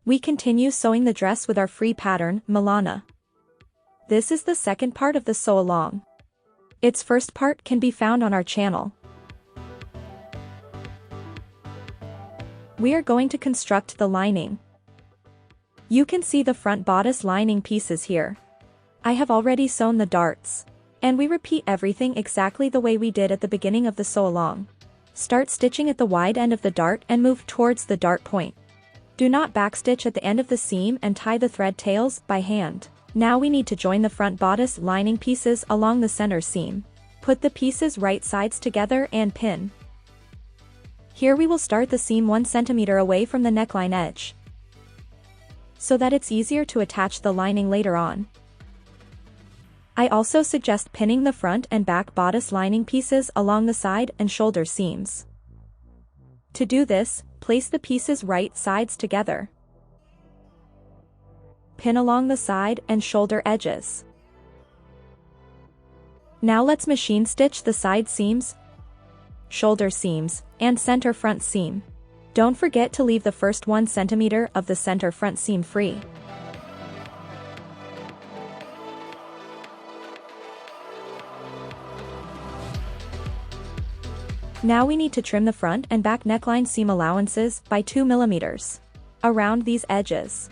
We continue sewing the dress with our free pattern, Milana. This is the second part of the sew-along. Its first part can be found on our channel. We are going to construct the lining. You can see the front bodice lining pieces here. I have already sewn the darts. And we repeat everything exactly the way we did at the beginning of the sew-along. Start stitching at the wide end of the dart and move towards the dart point. Do not backstitch at the end of the seam and tie the thread tails by hand. Now we need to join the front bodice lining pieces along the center seam. Put the pieces right sides together and pin. Here we will start the seam 1 cm away from the neckline edge, so that it's easier to attach the lining later on. I also suggest pinning the front and back bodice lining pieces along the side and shoulder seams. To do this, place the pieces right sides together. Pin along the side and shoulder edges. Now let's machine stitch the side seams, shoulder seams, and center front seam. Don't forget to leave the first 1 cm of the center front seam free. Now we need to trim the front and back neckline seam allowances by 2 mm around these edges,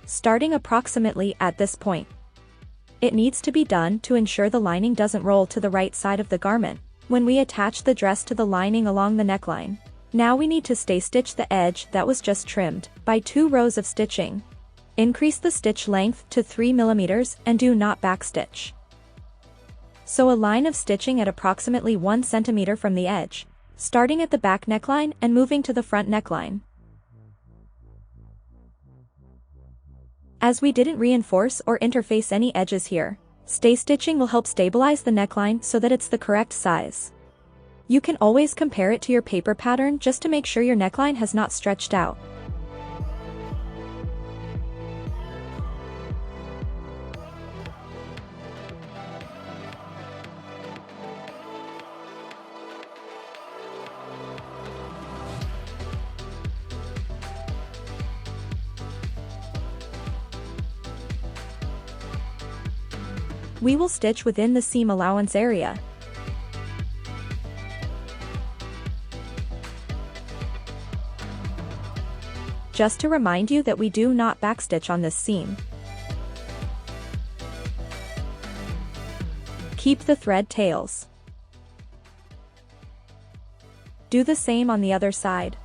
starting approximately at this point. It needs to be done to ensure the lining doesn't roll to the right side of the garment when we attach the dress to the lining along the neckline. Now we need to stay stitch the edge that was just trimmed by 2 rows of stitching. Increase the stitch length to 3 mm and do not backstitch. Sew a line of stitching at approximately 1 cm from the edge, starting at the back neckline and moving to the front neckline. As we didn't reinforce or interface any edges here, stay stitching will help stabilize the neckline so that it's the correct size. You can always compare it to your paper pattern just to make sure your neckline has not stretched out. We will stitch within the seam allowance area. Just to remind you that we do not backstitch on this seam. Keep the thread tails. Do the same on the other side.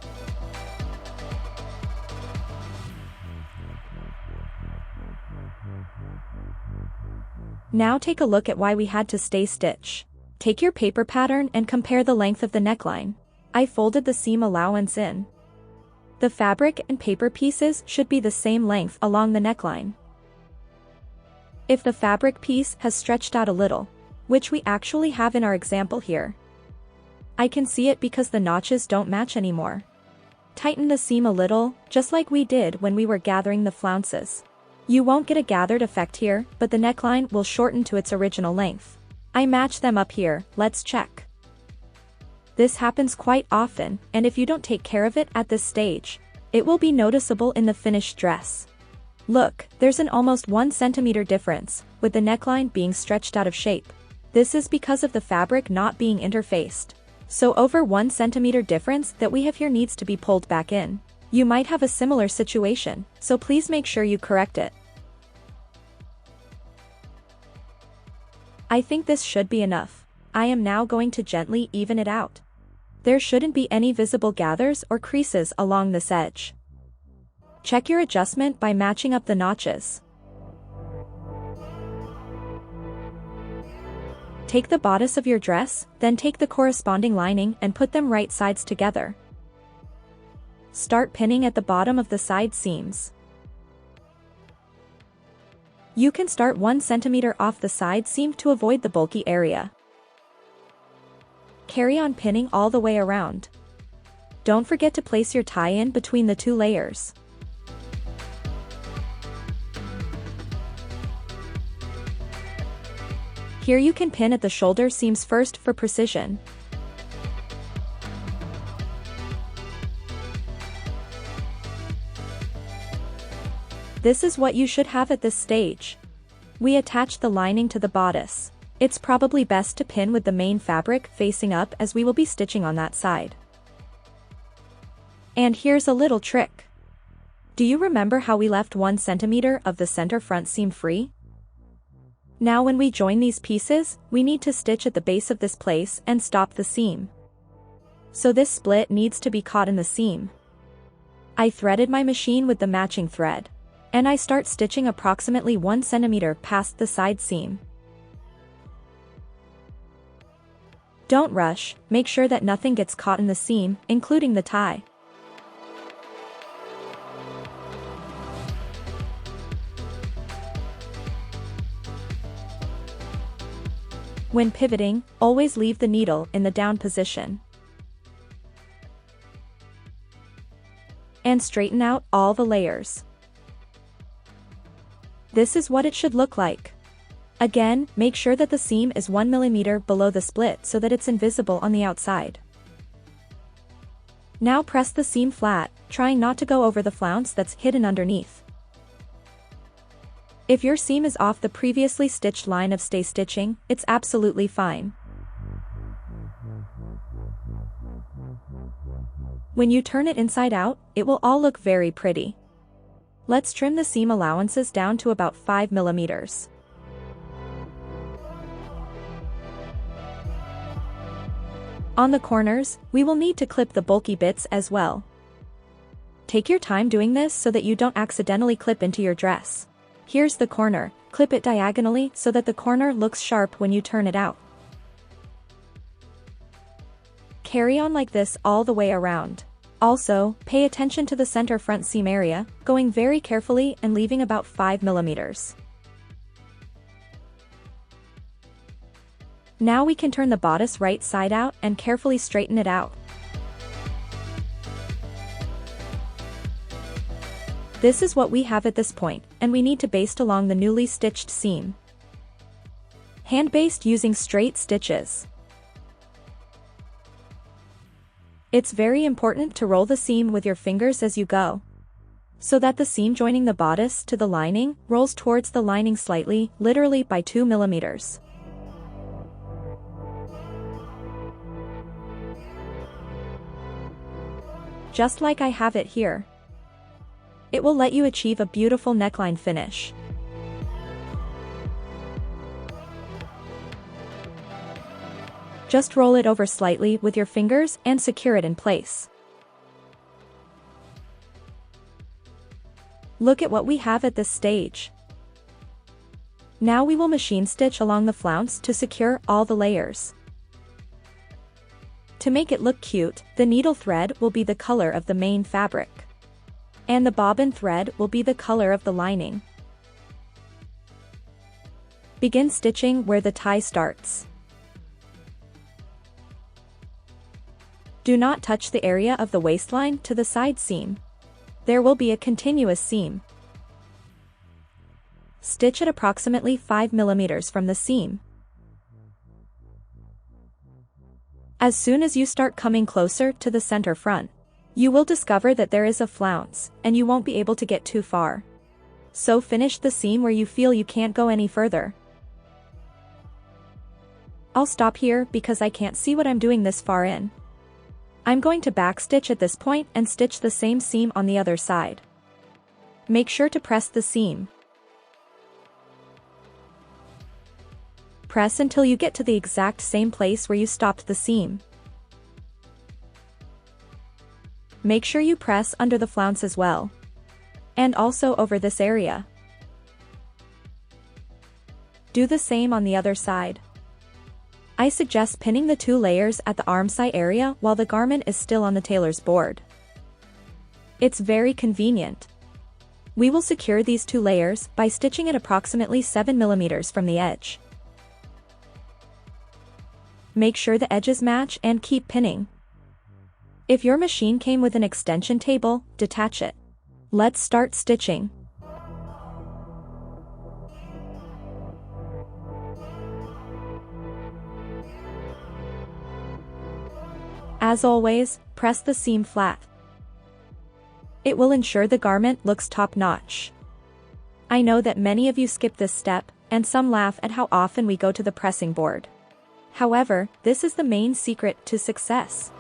Now take a look at why we had to stay stitch. Take your paper pattern and compare the length of the neckline. I folded the seam allowance in. The fabric and paper pieces should be the same length along the neckline. If the fabric piece has stretched out a little, which we actually have in our example here, I can see it because the notches don't match anymore. Tighten the seam a little, just like we did when we were gathering the flounces. You won't get a gathered effect here, but the neckline will shorten to its original length. I match them up here, let's check. This happens quite often, and if you don't take care of it at this stage, it will be noticeable in the finished dress. Look, there's an almost 1 cm difference, with the neckline being stretched out of shape. This is because of the fabric not being interfaced. So over 1 cm difference that we have here needs to be pulled back in. You might have a similar situation, so please make sure you correct it. I think this should be enough. I am now going to gently even it out. There shouldn't be any visible gathers or creases along this edge. Check your adjustment by matching up the notches. Take the bodice of your dress, then take the corresponding lining and put them right sides together. Start pinning at the bottom of the side seams. You can start 1 cm off the side seam to avoid the bulky area. Carry on pinning all the way around. Don't forget to place your tie-in between the 2 layers. Here you can pin at the shoulder seams first for precision. This is what you should have at this stage. We attach the lining to the bodice. It's probably best to pin with the main fabric facing up as we will be stitching on that side. And here's a little trick. Do you remember how we left 1 centimeter of the center front seam free? Now when we join these pieces, we need to stitch at the base of this place and stop the seam. So this split needs to be caught in the seam. I threaded my machine with the matching thread. And I start stitching approximately 1 centimeter past the side seam. Don't rush, make sure that nothing gets caught in the seam, including the tie. When pivoting, always leave the needle in the down position. And straighten out all the layers. This is what it should look like. Again, make sure that the seam is 1 millimeter below the split so that it's invisible on the outside. Now press the seam flat, trying not to go over the flounce that's hidden underneath. If your seam is off the previously stitched line of stay stitching, it's absolutely fine. When you turn it inside out, it will all look very pretty. Let's trim the seam allowances down to about 5 millimeters. On the corners, we will need to clip the bulky bits as well. Take your time doing this so that you don't accidentally clip into your dress. Here's the corner, clip it diagonally so that the corner looks sharp when you turn it out. Carry on like this all the way around. Also, pay attention to the center front seam area, going very carefully and leaving about 5 millimeters. Now we can turn the bodice right side out and carefully straighten it out. This is what we have at this point, and we need to baste along the newly stitched seam. Hand baste using straight stitches. It's very important to roll the seam with your fingers as you go, so that the seam joining the bodice to the lining rolls towards the lining slightly, literally by 2 millimeters. Just like I have it here. It will let you achieve a beautiful neckline finish. Just roll it over slightly with your fingers and secure it in place. Look at what we have at this stage. Now we will machine stitch along the flounce to secure all the layers. To make it look cute, the needle thread will be the color of the main fabric. And the bobbin thread will be the color of the lining. Begin stitching where the tie starts. Do not touch the area of the waistline to the side seam. There will be a continuous seam. Stitch at approximately 5 millimeters from the seam. As soon as you start coming closer to the center front, you will discover that there is a flounce, and you won't be able to get too far. So finish the seam where you feel you can't go any further. I'll stop here because I can't see what I'm doing this far in. I'm going to backstitch at this point and stitch the same seam on the other side. Make sure to press the seam. Press until you get to the exact same place where you stopped the seam. Make sure you press under the flounce as well. And also over this area. Do the same on the other side. I suggest pinning the 2 layers at the arm side area while the garment is still on the tailor's board. It's very convenient. We will secure these 2 layers by stitching at approximately 7 millimeters from the edge. Make sure the edges match and keep pinning. If your machine came with an extension table, detach it. Let's start stitching. As always, press the seam flat. It will ensure the garment looks top-notch. I know that many of you skip this step, and some laugh at how often we go to the pressing board. However, this is the main secret to success.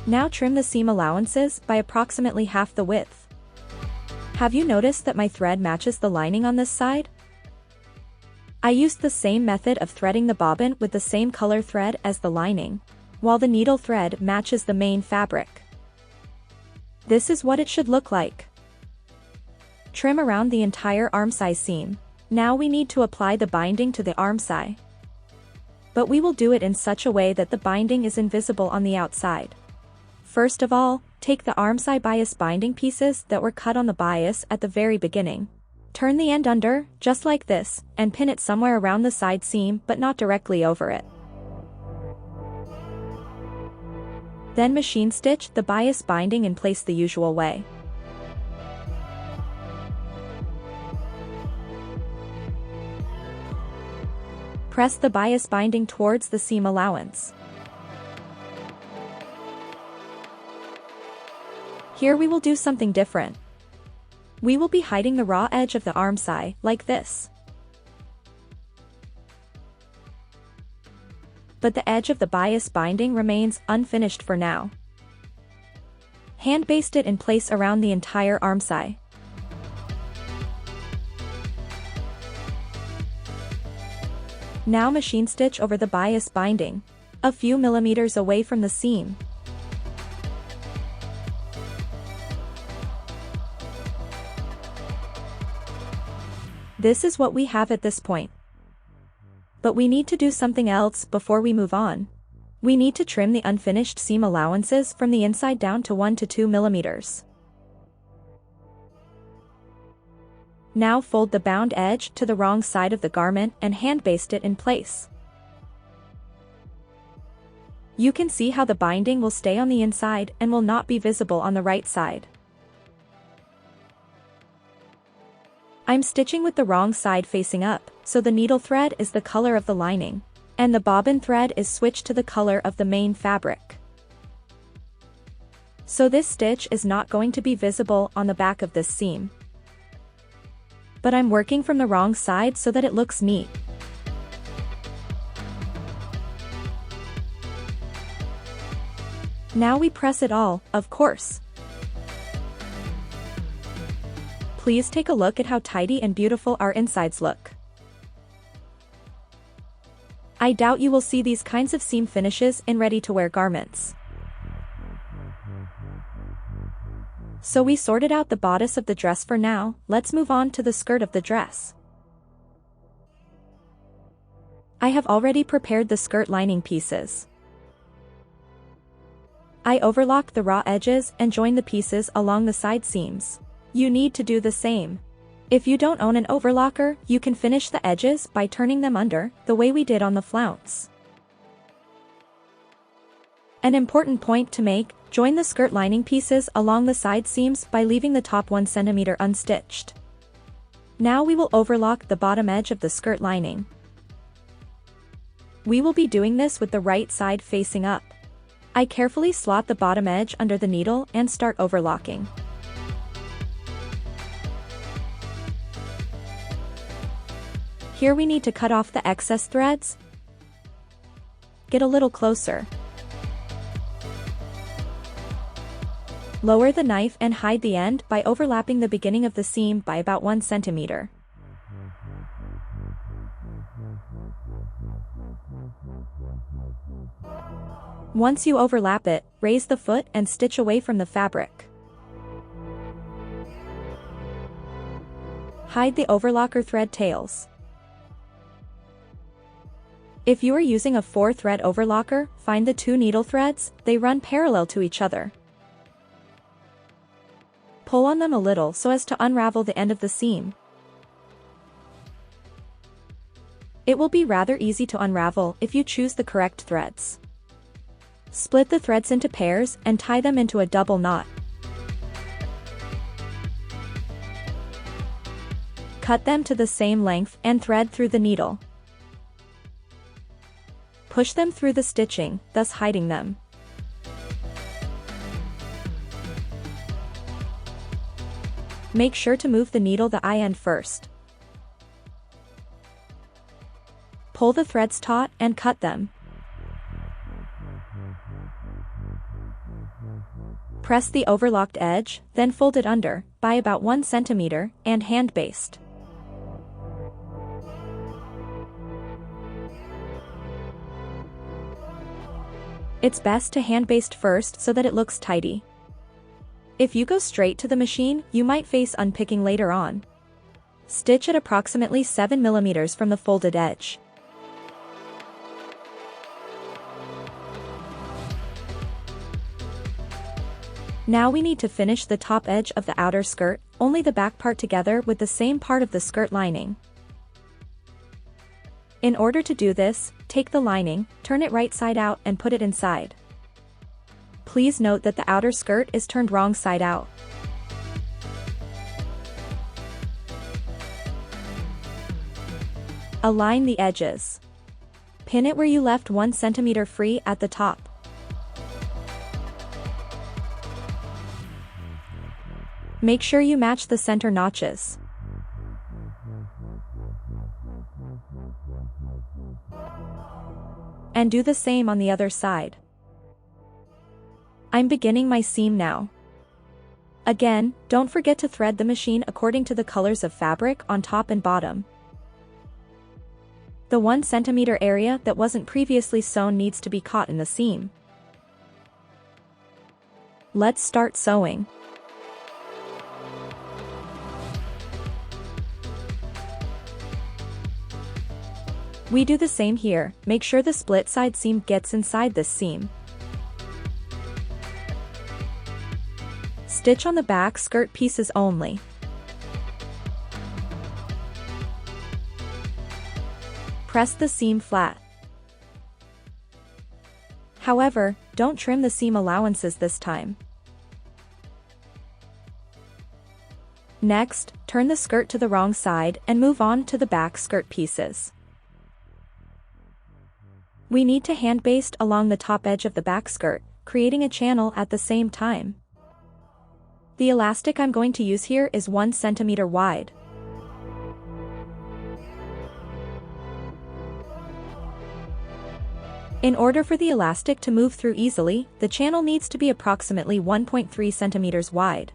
Now trim the seam allowances by approximately half the width. Have you noticed that my thread matches the lining on this side? I used the same method of threading the bobbin with the same color thread as the lining, while the needle thread matches the main fabric. This is what it should look like. Trim around the entire armscye seam. Now we need to apply the binding to the armscye. But we will do it in such a way that the binding is invisible on the outside. First of all, take the armscye bias binding pieces that were cut on the bias at the very beginning. Turn the end under, just like this, and pin it somewhere around the side seam but not directly over it. Then machine stitch the bias binding in place the usual way. Press the bias binding towards the seam allowance. Here we will do something different. We will be hiding the raw edge of the armscye, like this. But the edge of the bias binding remains unfinished for now. Hand baste it in place around the entire armscye. Now machine stitch over the bias binding, a few millimeters away from the seam. This is what we have at this point. But we need to do something else before we move on. We need to trim the unfinished seam allowances from the inside down to 1 to 2 millimeters. Now fold the bound edge to the wrong side of the garment and hand baste it in place. You can see how the binding will stay on the inside and will not be visible on the right side. I'm stitching with the wrong side facing up, so the needle thread is the color of the lining, and the bobbin thread is switched to the color of the main fabric. So this stitch is not going to be visible on the back of this seam. But I'm working from the wrong side so that it looks neat. Now we press it all, of course. Please take a look at how tidy and beautiful our insides look. I doubt you will see these kinds of seam finishes in ready-to-wear garments. So we sorted out the bodice of the dress for now. Let's move on to the skirt of the dress. I have already prepared the skirt lining pieces. I overlocked the raw edges and joined the pieces along the side seams. You need to do the same. If you don't own an overlocker, you can finish the edges by turning them under, the way we did on the flounce. An important point to make, join the skirt lining pieces along the side seams by leaving the top 1 centimeter unstitched. Now we will overlock the bottom edge of the skirt lining. We will be doing this with the right side facing up. I carefully slot the bottom edge under the needle and start overlocking. Here we need to cut off the excess threads. Get a little closer. Lower the knife and hide the end by overlapping the beginning of the seam by about 1 centimeter. Once you overlap it, raise the foot and stitch away from the fabric. Hide the overlocker thread tails. If you are using a 4-thread overlocker, find the 2 needle threads, they run parallel to each other. Pull on them a little so as to unravel the end of the seam. It will be rather easy to unravel if you choose the correct threads. Split the threads into pairs and tie them into a double knot. Cut them to the same length and thread through the needle. Push them through the stitching, thus hiding them. Make sure to move the needle the eye end first. Pull the threads taut and cut them. Press the overlocked edge, then fold it under, by about 1 centimeter, and hand baste. It's best to hand baste first so that it looks tidy. If you go straight to the machine, you might face unpicking later on. Stitch at approximately 7 mm from the folded edge. Now we need to finish the top edge of the outer skirt, only the back part together with the same part of the skirt lining. In order to do this, take the lining, turn it right side out and put it inside. Please note that the outer skirt is turned wrong side out. Align the edges. Pin it where you left 1 centimeter free at the top. Make sure you match the center notches. And do the same on the other side. I'm beginning my seam now. Again, don't forget to thread the machine according to the colors of fabric on top and bottom. The 1 centimeter area that wasn't previously sewn needs to be caught in the seam. Let's start sewing. We do the same here, make sure the split side seam gets inside this seam. Stitch on the back skirt pieces only. Press the seam flat. However, don't trim the seam allowances this time. Next, turn the skirt to the wrong side and move on to the back skirt pieces. We need to hand baste along the top edge of the back skirt, creating a channel at the same time. The elastic I'm going to use here is 1 centimeter wide. In order for the elastic to move through easily, the channel needs to be approximately 1.3 centimeters wide.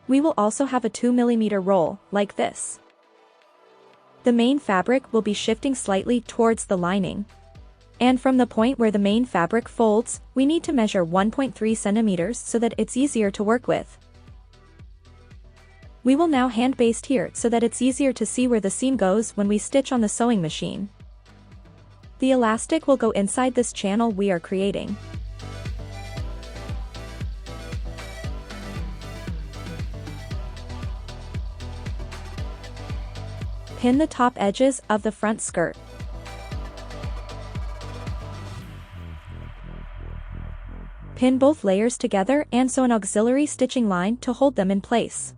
We will also have a 2 mm roll, like this. The main fabric will be shifting slightly towards the lining. And from the point where the main fabric folds, we need to measure 1.3 centimeters so that it's easier to work with. We will now hand baste here so that it's easier to see where the seam goes when we stitch on the sewing machine. The elastic will go inside this channel we are creating. Pin the top edges of the front skirt. Pin both layers together and sew an auxiliary stitching line to hold them in place.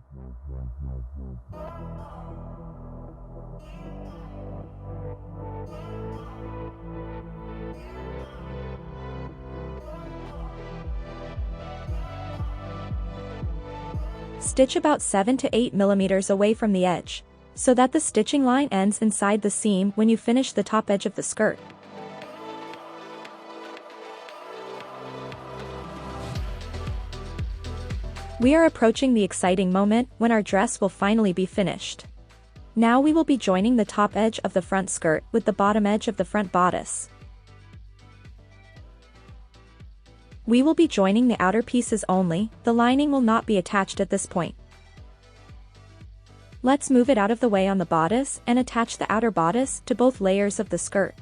Stitch about 7 to 8 mm away from the edge, so that the stitching line ends inside the seam when you finish the top edge of the skirt. We are approaching the exciting moment when our dress will finally be finished. Now we will be joining the top edge of the front skirt with the bottom edge of the front bodice. We will be joining the outer pieces only, the lining will not be attached at this point. Let's move it out of the way on the bodice and attach the outer bodice to both layers of the skirt.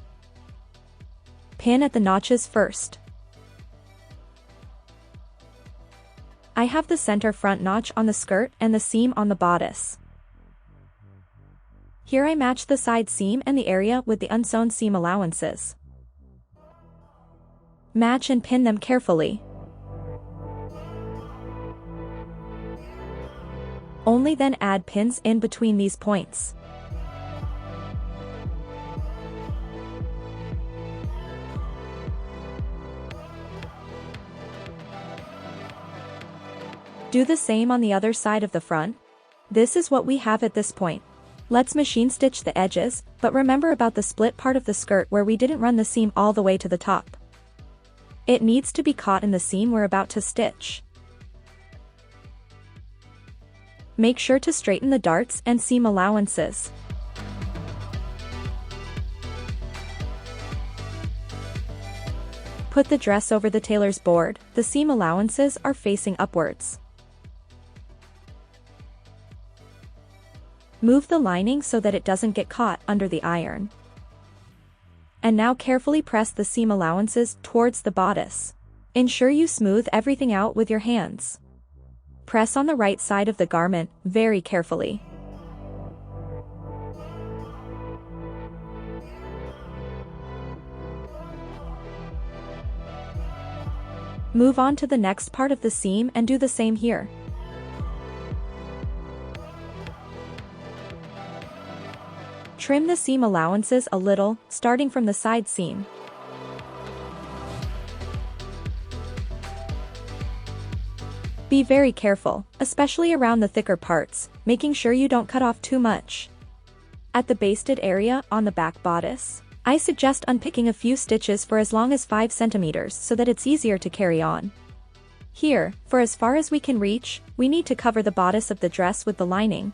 Pin at the notches first. I have the center front notch on the skirt and the seam on the bodice. Here I match the side seam and the area with the unsewn seam allowances. Match and pin them carefully. Only then add pins in between these points. Do the same on the other side of the front. This is what we have at this point. Let's machine stitch the edges, but remember about the split part of the skirt where we didn't run the seam all the way to the top. It needs to be caught in the seam we're about to stitch. Make sure to straighten the darts and seam allowances. Put the dress over the tailor's board, the seam allowances are facing upwards. Move the lining so that it doesn't get caught under the iron. And now carefully press the seam allowances towards the bodice. Ensure you smooth everything out with your hands. Press on the right side of the garment very carefully. Move on to the next part of the seam and do the same here. Trim the seam allowances a little, starting from the side seam. Be very careful, especially around the thicker parts, making sure you don't cut off too much. At the basted area on the back bodice, I suggest unpicking a few stitches for as long as 5 centimeters so that it's easier to carry on. Here, for as far as we can reach, we need to cover the bodice of the dress with the lining.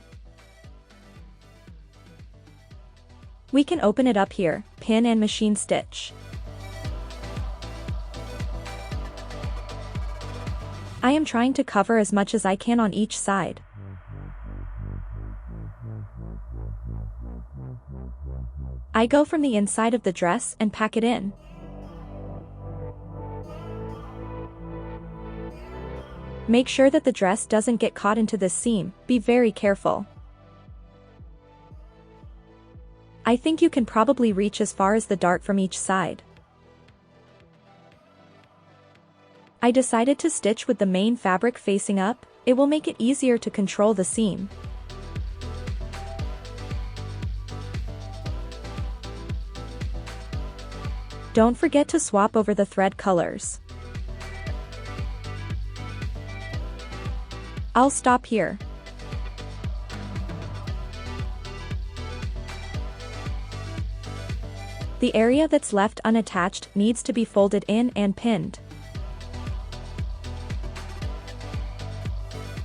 We can open it up here, pin and machine stitch. I am trying to cover as much as I can on each side. I go from the inside of the dress and pack it in. Make sure that the dress doesn't get caught into this seam, be very careful. I think you can probably reach as far as the dart from each side. I decided to stitch with the main fabric facing up, it will make it easier to control the seam. Don't forget to swap over the thread colors. I'll stop here. The area that's left unattached needs to be folded in and pinned.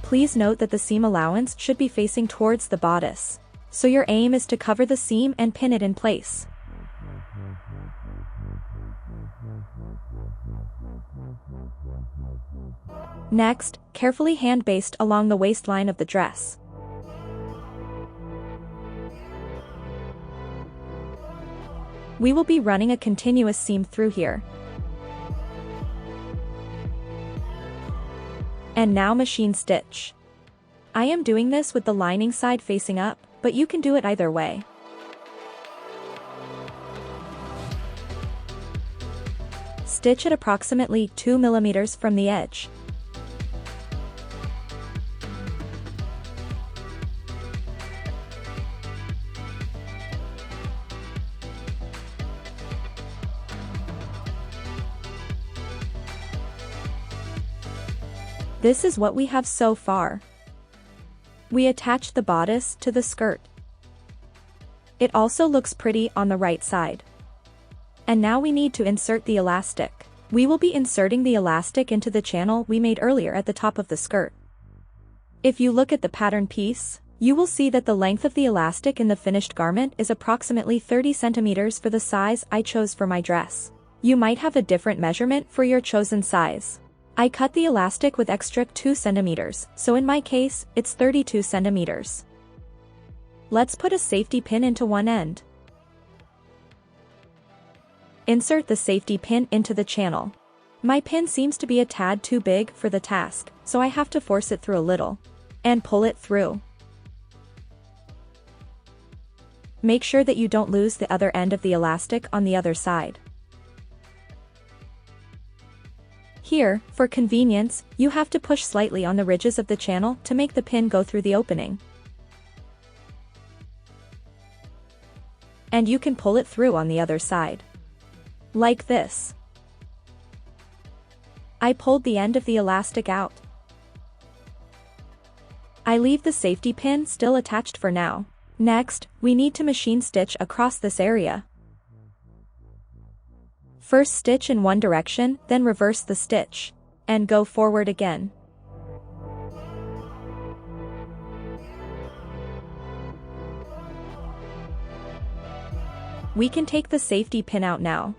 Please note that the seam allowance should be facing towards the bodice, so your aim is to cover the seam and pin it in place. Next, carefully hand baste along the waistline of the dress. We will be running a continuous seam through here. And now machine stitch. I am doing this with the lining side facing up, but you can do it either way. Stitch at approximately 2 millimeters from the edge. This is what we have so far. We attach the bodice to the skirt. It also looks pretty on the right side. And now we need to insert the elastic. We will be inserting the elastic into the channel we made earlier at the top of the skirt. If you look at the pattern piece, you will see that the length of the elastic in the finished garment is approximately 30 centimeters for the size I chose for my dress. You might have a different measurement for your chosen size. I cut the elastic with extra 2 centimeters, so in my case, it's 32 centimeters. Let's put a safety pin into one end. Insert the safety pin into the channel. My pin seems to be a tad too big for the task, so I have to force it through a little. And pull it through. Make sure that you don't lose the other end of the elastic on the other side. Here, for convenience, you have to push slightly on the ridges of the channel to make the pin go through the opening. And you can pull it through on the other side. Like this. I pulled the end of the elastic out. I leave the safety pin still attached for now. Next, we need to machine stitch across this area. First stitch in one direction, then reverse the stitch. And go forward again. We can take the safety pin out now.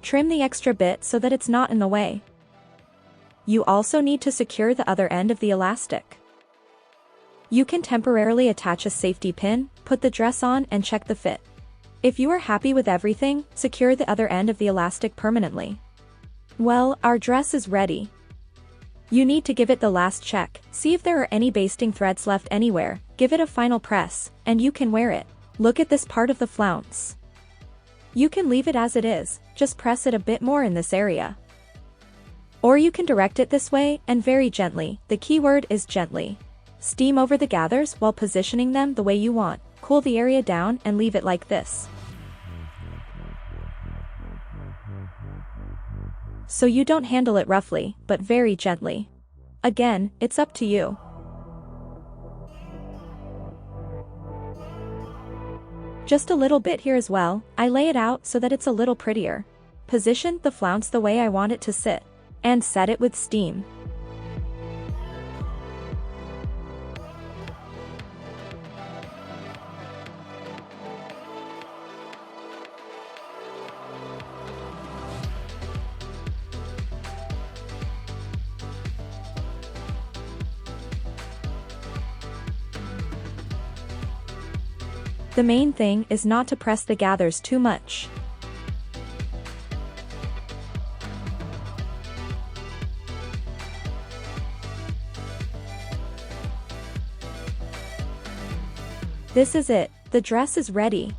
Trim the extra bit so that it's not in the way. You also need to secure the other end of the elastic. You can temporarily attach a safety pin, put the dress on and check the fit. If you are happy with everything, secure the other end of the elastic permanently. Well, our dress is ready. You need to give it the last check, see if there are any basting threads left anywhere, give it a final press, and you can wear it. Look at this part of the flounce. You can leave it as it is, just press it a bit more in this area. Or you can direct it this way, and very gently, the key word is gently. Steam over the gathers while positioning them the way you want, cool the area down and leave it like this. So you don't handle it roughly, but very gently. Again, it's up to you. Just a little bit here as well, I lay it out so that it's a little prettier. Position the flounce the way I want it to sit. And set it with steam. The main thing is not to press the gathers too much. This is it, the dress is ready.